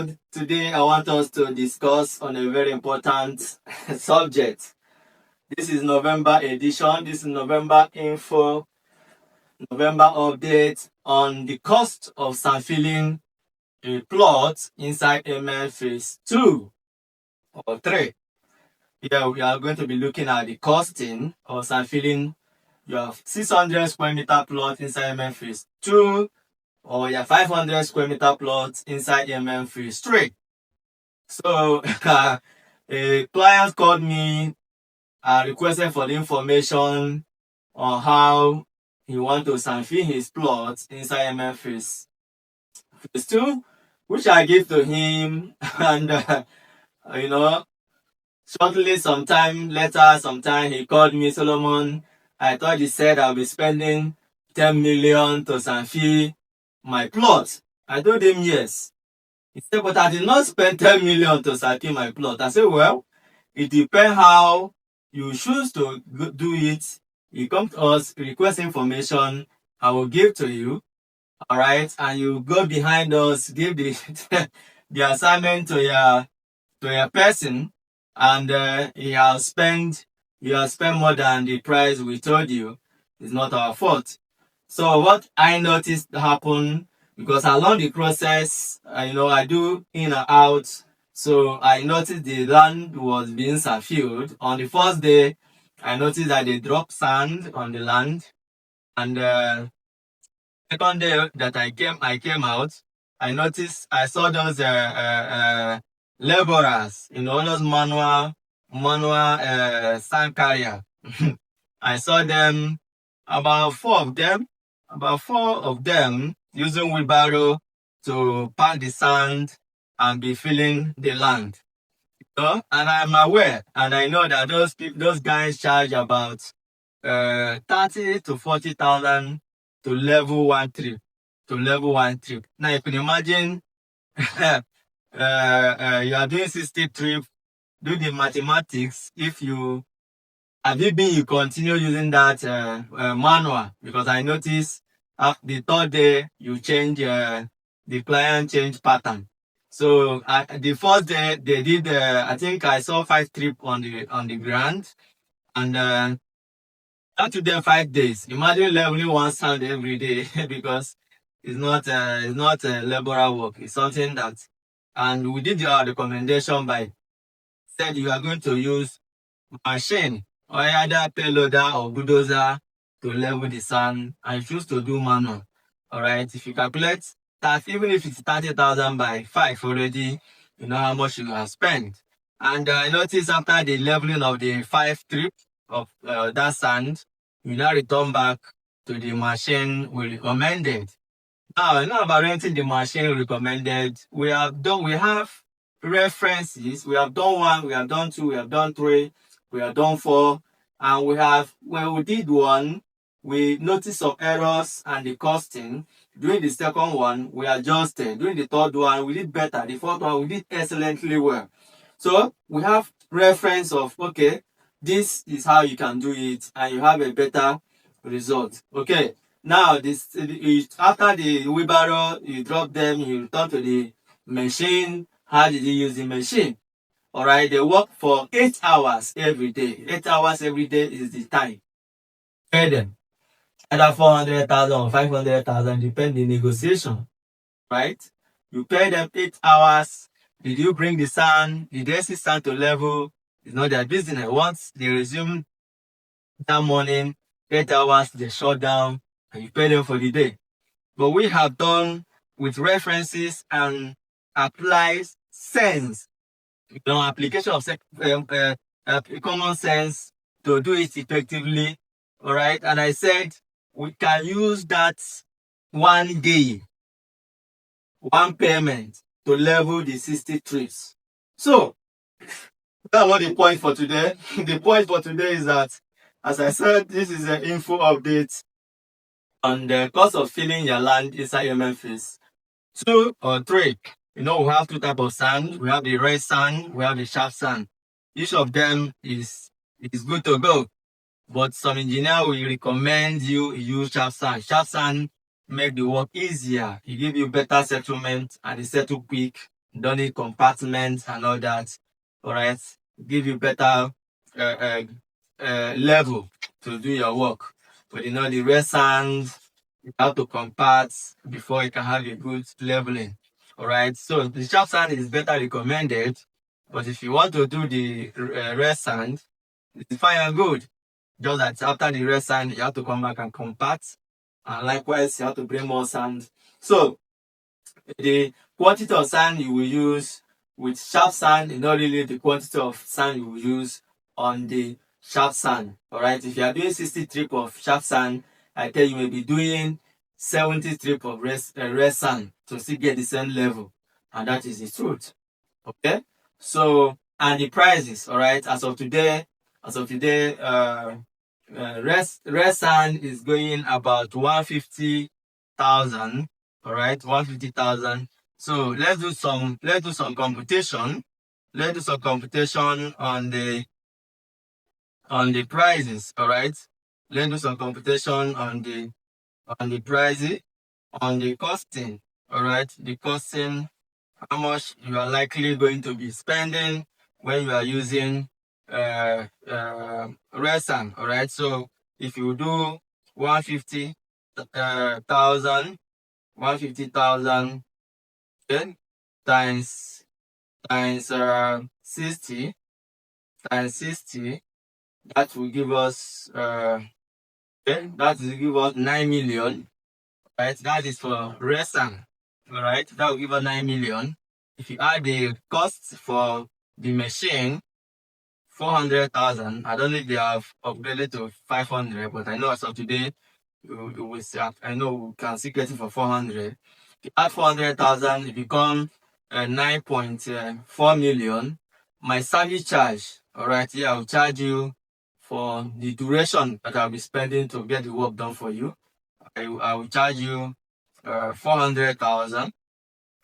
everyone. Today I want us to discuss on a very important subject. This is November edition. This is November info, November update on the cost of filling a plot inside ML phase 2 or 3. Here we are going to be looking at the costing of filling your 600 square meter plot inside ML phase 2 or your 500 square meter plot inside ML phase 3. So a client called me requested for the information on how he wants to sanfill his plot inside ML phase 2, which I give to him, and shortly sometime he called me, Solomon. I thought he said I'll be spending 10 million to sanfill my plot. I told him yes. He said, but I did not spend 10 million to sanfill my plot. I said, well, it depends how you choose to do it. You come to us, request information, I will give to you. All right, and you go behind us, give the the assignment to your person, and you have spent more than the price we told you. It's not our fault. So what I noticed happen, because along the process, I do in and out. So I noticed the land was being filled. On the first day, I noticed that they dropped sand on the land, and second day that I came out, I saw those laborers, those manual sand carrier. I saw them, about four of them using wheelbarrow to pack the sand and be filling the land. And I'm aware, and I know that those guys charge about 30 to 40,000 to level one trip. Now you can imagine you are doing 60 trips, do the mathematics. If you continue using that manual, because I noticed after the third day you change the client change pattern. So the first day they did I think I saw 5 trips on the ground, and that took them 5 days. Imagine leveling one sand every day because it's not laborer work. It's something that, and we did your recommendation by said you are going to use machine or either payloader or bulldozer to level the sand, and choose to do manual. All right, if you calculate that, even if it's 30,000 by 5 already, you know how much you have spent. And I noticed after the leveling of the 5 trips of that sand, we now return back to the machine we recommended. Now, about renting the machine recommended, we have references. We have done 1, we have done 2, we have done 3, we have done 4, and when we did 1, we noticed some errors and the costing. During the second one, we adjusted. During the third one, we did better. The fourth one, we did excellently well. So we have reference of, okay, this is how you can do it, and you have a better result. Okay, now after the wheelbarrow, you drop them, you return to the machine. How did you use the machine? All right, they work for 8 hours every day. 8 hours every day is the time. Pay them either 400,000 or 500,000, depend the negotiation. Right? You pay them 8 hours. Did you bring the sand? Did they see sand to level? It's not their business. Once they resume that morning, 8 hours, they shut down, and you pay them for the day. But we have done with references and applies sense, application of common sense to do it effectively. All right, and I said we can use that 1 day, 1 payment to level the 60 trips. So that's not the point for today. The point for today is that, as I said, this is an info update on the cost of filling your land inside ML phase 2 or 3. We have 2 types of sand. We have the red sand, we have the sharp sand. Each of them is good to go. But some engineer will recommend you use sharp sand. Sharp sand make the work easier. It give you better settlement and it settle quick don't need compartments and all that. All right, give you better level to do your work. But the rest sand, you have to compact before you can have a good leveling. All right, so the sharp sand is better recommended, but if you want to do the rest sand, it's fine and good. Just that after the rest sand, you have to come back and compact, and likewise you have to bring more sand. So the quantity of sand you will use with sharp sand is not really the quantity of sand you will use on the sharp sand. All right, if you are doing 60 strip of sharp sand, I tell you may be doing 70 strip of rest sand to still get the same level, and that is the truth. Okay, so and the prices, all right, as of today, rest sand is going about 150,000. All right, 150,000. So let's do some computation. Let's do some computation on the prices. All right, let's do some computation on the prices, on the costing. All right, the costing, how much you are likely going to be spending when you are using resin. All right, so if you do 150,000 okay, times 60, that will give us okay, that will give us 9 million. Right, that is for resin. All right, that will give us 9 million. If you add the cost for the machine, 400,000. I don't know if they have upgraded to 500, but I know as of today, I know we can still get it for 400. If you add 400,000, it becomes 9.4 million. My service charge, all right, here I'll charge you for the duration that I'll be spending to get the work done for you. I will charge you 400,000.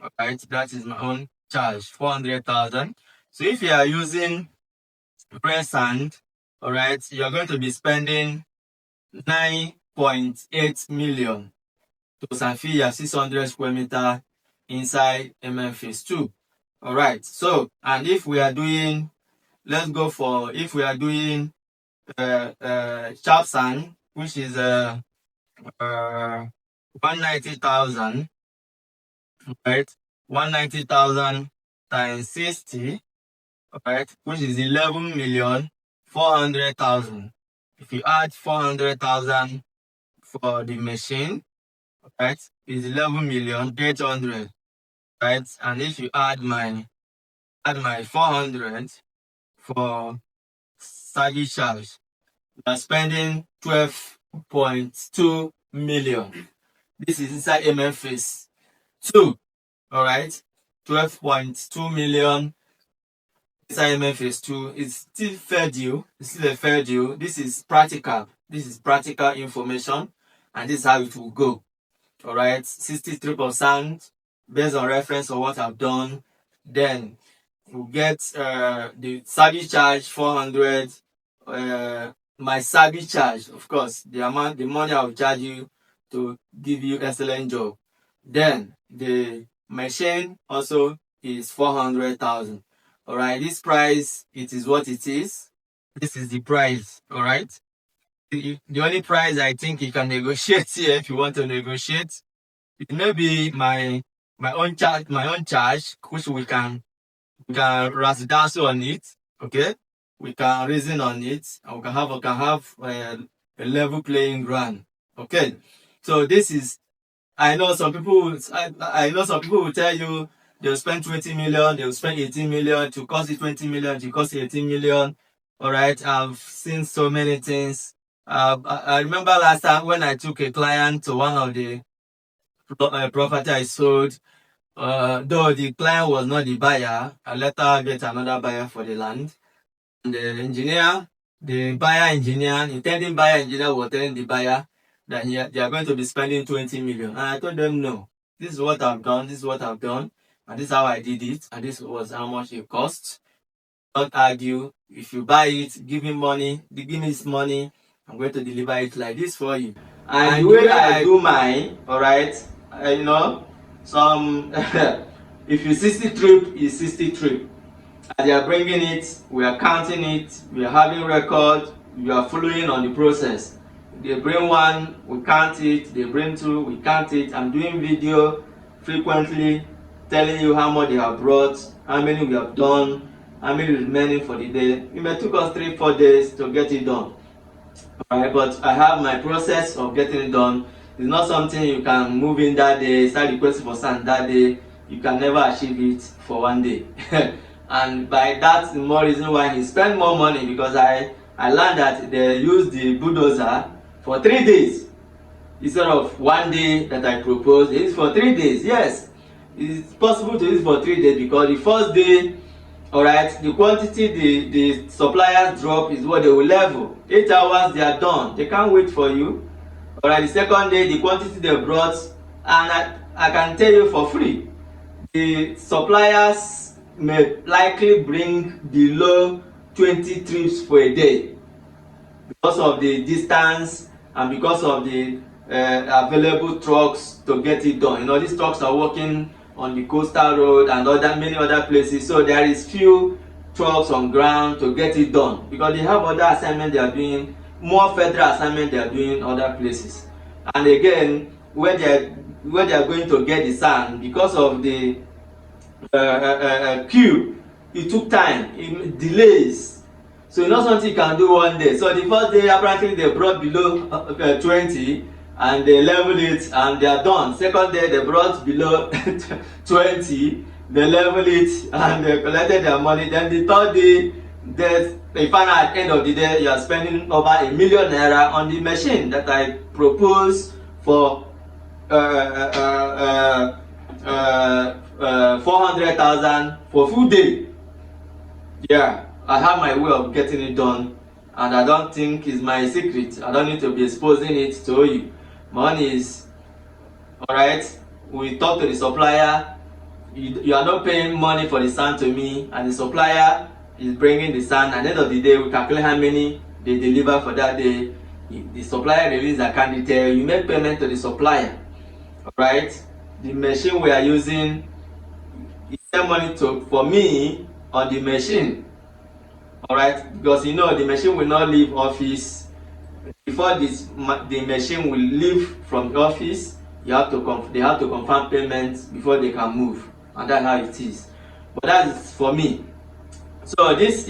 All right, that is my own charge, 400,000. So if you are using press sand, all right, you're going to be spending 9.8 million to sanfill your 600 square meter inside Phase 2. All right, so and if we are doing, let's go for, if we are doing sharp sand, which is 190,000, right? 190,000 times 60, right, which is 11,400,000. If you add 400,000 for the machine, right, is 11,800,000, right? And if you add my 400 for service charge, you are spending 12.2 million. This is inside Phase 2. All right, 12.2 million inside Phase 2 is still fair deal. It's still a fair deal. This is practical. This is practical information, and this is how it will go. All right, 60 3% based on reference of what I've done. Then we'll get the service charge 400. My service charge, of course, the money I will charge you to give you excellent job. Then the machine also is 400,000. All right, this price, it is what it is. This is the price. All right, the only price I think you can negotiate here, if you want to negotiate, it may be my own charge, which we can razzle on it. Okay, we can reason on it, and we can have a level playing ground. Okay, so this is, I know some people will tell you they'll spend 20 million, they'll spend 18 million to cost it 20 million, to cost 18 million. All right, I've seen so many things. I remember last time when I took a client to one of the property I sold, though the client was not the buyer, I let her get another buyer for the land. And the engineer, the intending buyer engineer was telling the buyer that they are going to be spending 20 million. And I told them, no, this is what I've done, and this is how I did it, and this was how much it cost. Don't argue. If you buy it, give me money, give me this money, I'm going to deliver it like this for you. And the way I do mine, all right, some If you 60 trip, it's 60 trip. As they are bringing it, we are counting it, we are having record, we are following on the process. They bring one, we count it. They bring two, we count it. I'm doing video frequently, telling you how much they have brought, how many we have done, how many remaining for the day. It may took us 3-4 days to get it done. Alright, but I have my process of getting it done. It's not something you can move in that day, start requesting for sand that day. You can never achieve it for one day. And by that, the more reason why he spend more money, because I learned that they use the bulldozer for 3 days instead of one day that I proposed. It is for 3 days. Yes, it's possible to use for 3 days because the first day, all right, the quantity the suppliers drop is what they will level. 8 hours they are done. They can't wait for you. All right, the second day, the quantity they brought, and I can tell you for free, the suppliers may likely bring below 20 trips for a day because of the distance and because of the available trucks to get it done. You know, these trucks are working on the coastal road and many other places, so there is few trucks on ground to get it done because they have other assignments they are doing, more federal assignments they are doing in other places. And again, where they are going to get the sand, because of the queue, it took time, it delays. So not something you can do one day. So the first day apparently they brought below 20 and they leveled it and they are done. Second day they brought below 20, they leveled it and they collected their money. Then the third day they find out at the end of the day you are spending over ₦1 million on the machine that I proposed for 400,000 for full day. Yeah, I have my way of getting it done, and I don't think it's my secret. I don't need to be exposing it to you. Money is all right. We talk to the supplier. You are not paying money for the sand to me, and the supplier is bringing the sand. At the end of the day, we calculate how many they deliver for that day. The supplier release a candy detail. You make payment to the supplier. All right. The machine we are using, you send money for me on the machine. All right, because you know the machine will not leave office before the machine will leave from the office. They have to confirm payments before they can move, and that's how it is. But that is for me. So this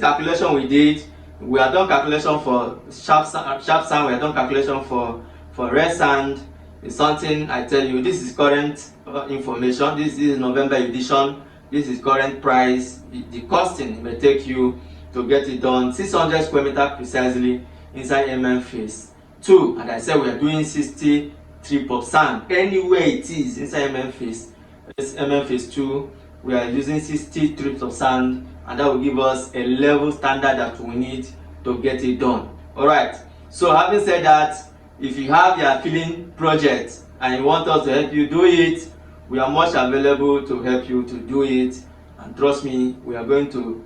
calculation we did. We have done calculation for sharp sand. We have done calculation for red sand. It's something I tell you. This is current information. This is November edition. This is current price. The costing may take you to get it done 600 square meter precisely inside Phase 2. And I said we are doing 60 trip of sand anywhere it is inside Phase 2. We are using 60 trips of sand, and that will give us a level standard that we need to get it done. All right. So having said that, if you have your filling project and you want us to help you do it, we are much available to help you to do it. And trust me, we are going to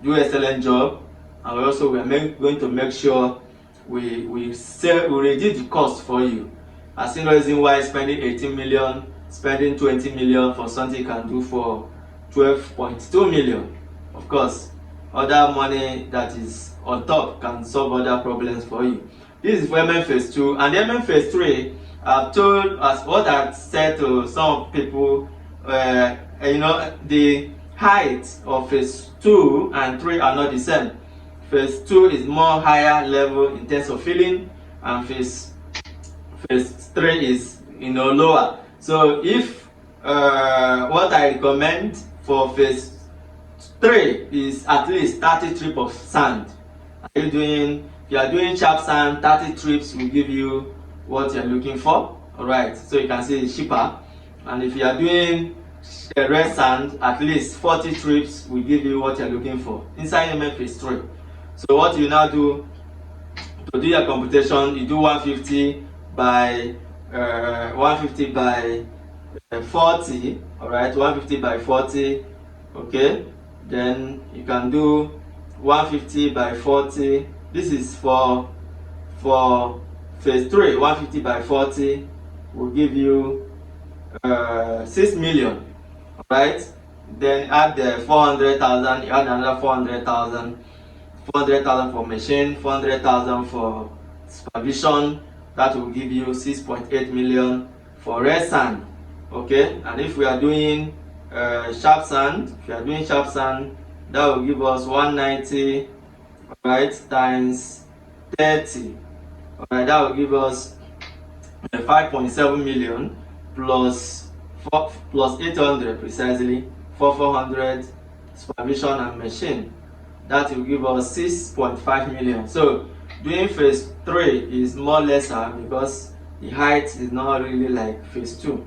do an excellent job. And we are going to make sure we reduce the cost for you. I see no reason why spending 18 million, spending 20 million for something you can do for 12.2 million. Of course, other money that is on top can solve other problems for you. This is for Phase 2, and the Phase 3. I've told us what I've said to some people. You know, the height of Phase 2 and 3 are not the same. Phase 2 is more higher level in terms of filling, and Phase 3 is lower. So if what I recommend for Phase 3 is at least 30 trips of sand. If you are doing sharp sand, 30 trips will give you what you're looking for. All right, so you can see it's cheaper. And if you are doing red sand, at least 40 trips will give you what you're looking for inside Phase 3. So what you now do to do your computation, you do 150 by 40. All right, 150 by 40. Okay, then you can do 150 by 40. This is for Phase 3. 150 by 40 will give you 6 million. right? Then add the 400,000, you add another 400,000, 400,000 for machine, 400,000 for supervision. That will give you 6.8 million for red sand. Okay, and if we are doing sharp sand, that will give us 190, right, times 30. Alright, that will give us 5.7 million plus 800 precisely for 400 supervision and machine. That will give us 6.5 million. So doing phase 3 is more lesser because the height is not really like phase 2.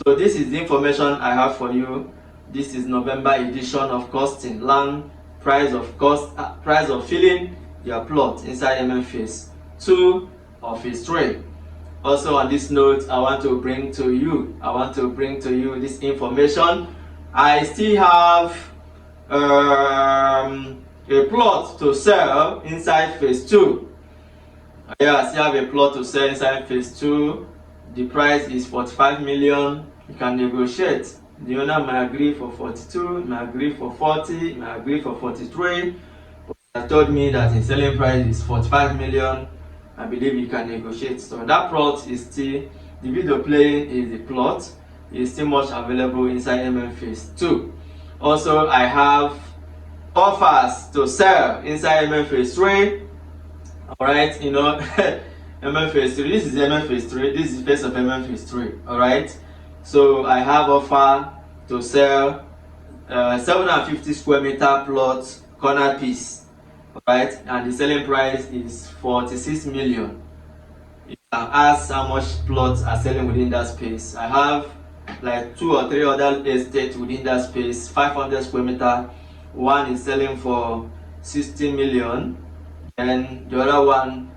So this is the information I have for you. This is November edition of costing, land price of filling your plot inside phase 2 or phase 3. Also on this note, I want to bring to you this information. I still have a plot to sell inside phase 2. Yeah, I still have a plot to sell inside phase 2. The price is 45 million. You can negotiate. The owner may agree for 42, may agree for 40, may agree for 43. But he told me that his selling price is 45 million. I believe you can negotiate. So that plot is still, the video playing is the plot, is still much available inside phase 2. Also, I have offers to sell inside phase 3. Alright, phase 3, this is phase 3, this is the phase of phase 3. Alright, so I have offer to sell 750 square meter plot corner piece. Alright, and the selling price is 46 million. You can ask how much plots are selling within that space. I have like 2 or 3 other estates within that space, 500 square meter. One is selling for 60 million, and the other one,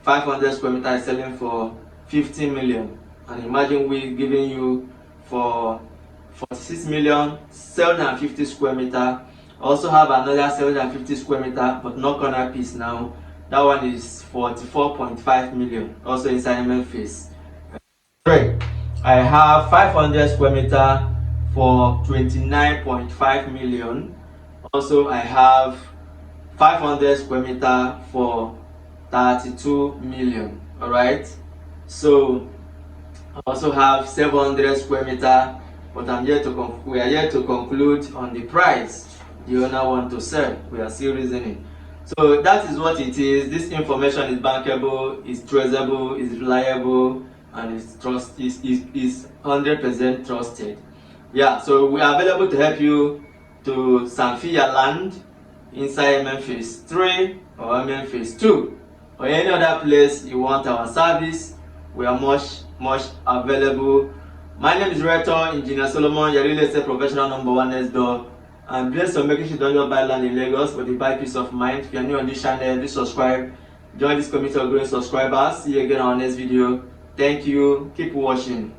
500 square meter, is selling for 50 million. And imagine we giving you for 46 million, 750 square meter. Also have another 750 square meter, but not corner piece now. That one is 44.5 million, also inside phase 3. I have 500 square meter for 29.5 million. Also, I have 500 square meter for 32 million. Alright, so I also have 700 square meter, but we are yet to conclude on the price the owner wants to sell. We are still reasoning. So that is what it is. This information is bankable, is traceable, is reliable, and is 100% trusted. Yeah, so we are available to help you to sanfil your land inside phase 3 or phase 2 or any other place you want our service. We are much available. My name is Rector Engineer Solomon, your real estate professional #1 next door. I'm blessed on making sure you don't buy land in Lagos, but you buy peace of mind. If you're new on this channel, please subscribe. Join this community of growing subscribers. See you again on our next video. Thank you. Keep watching.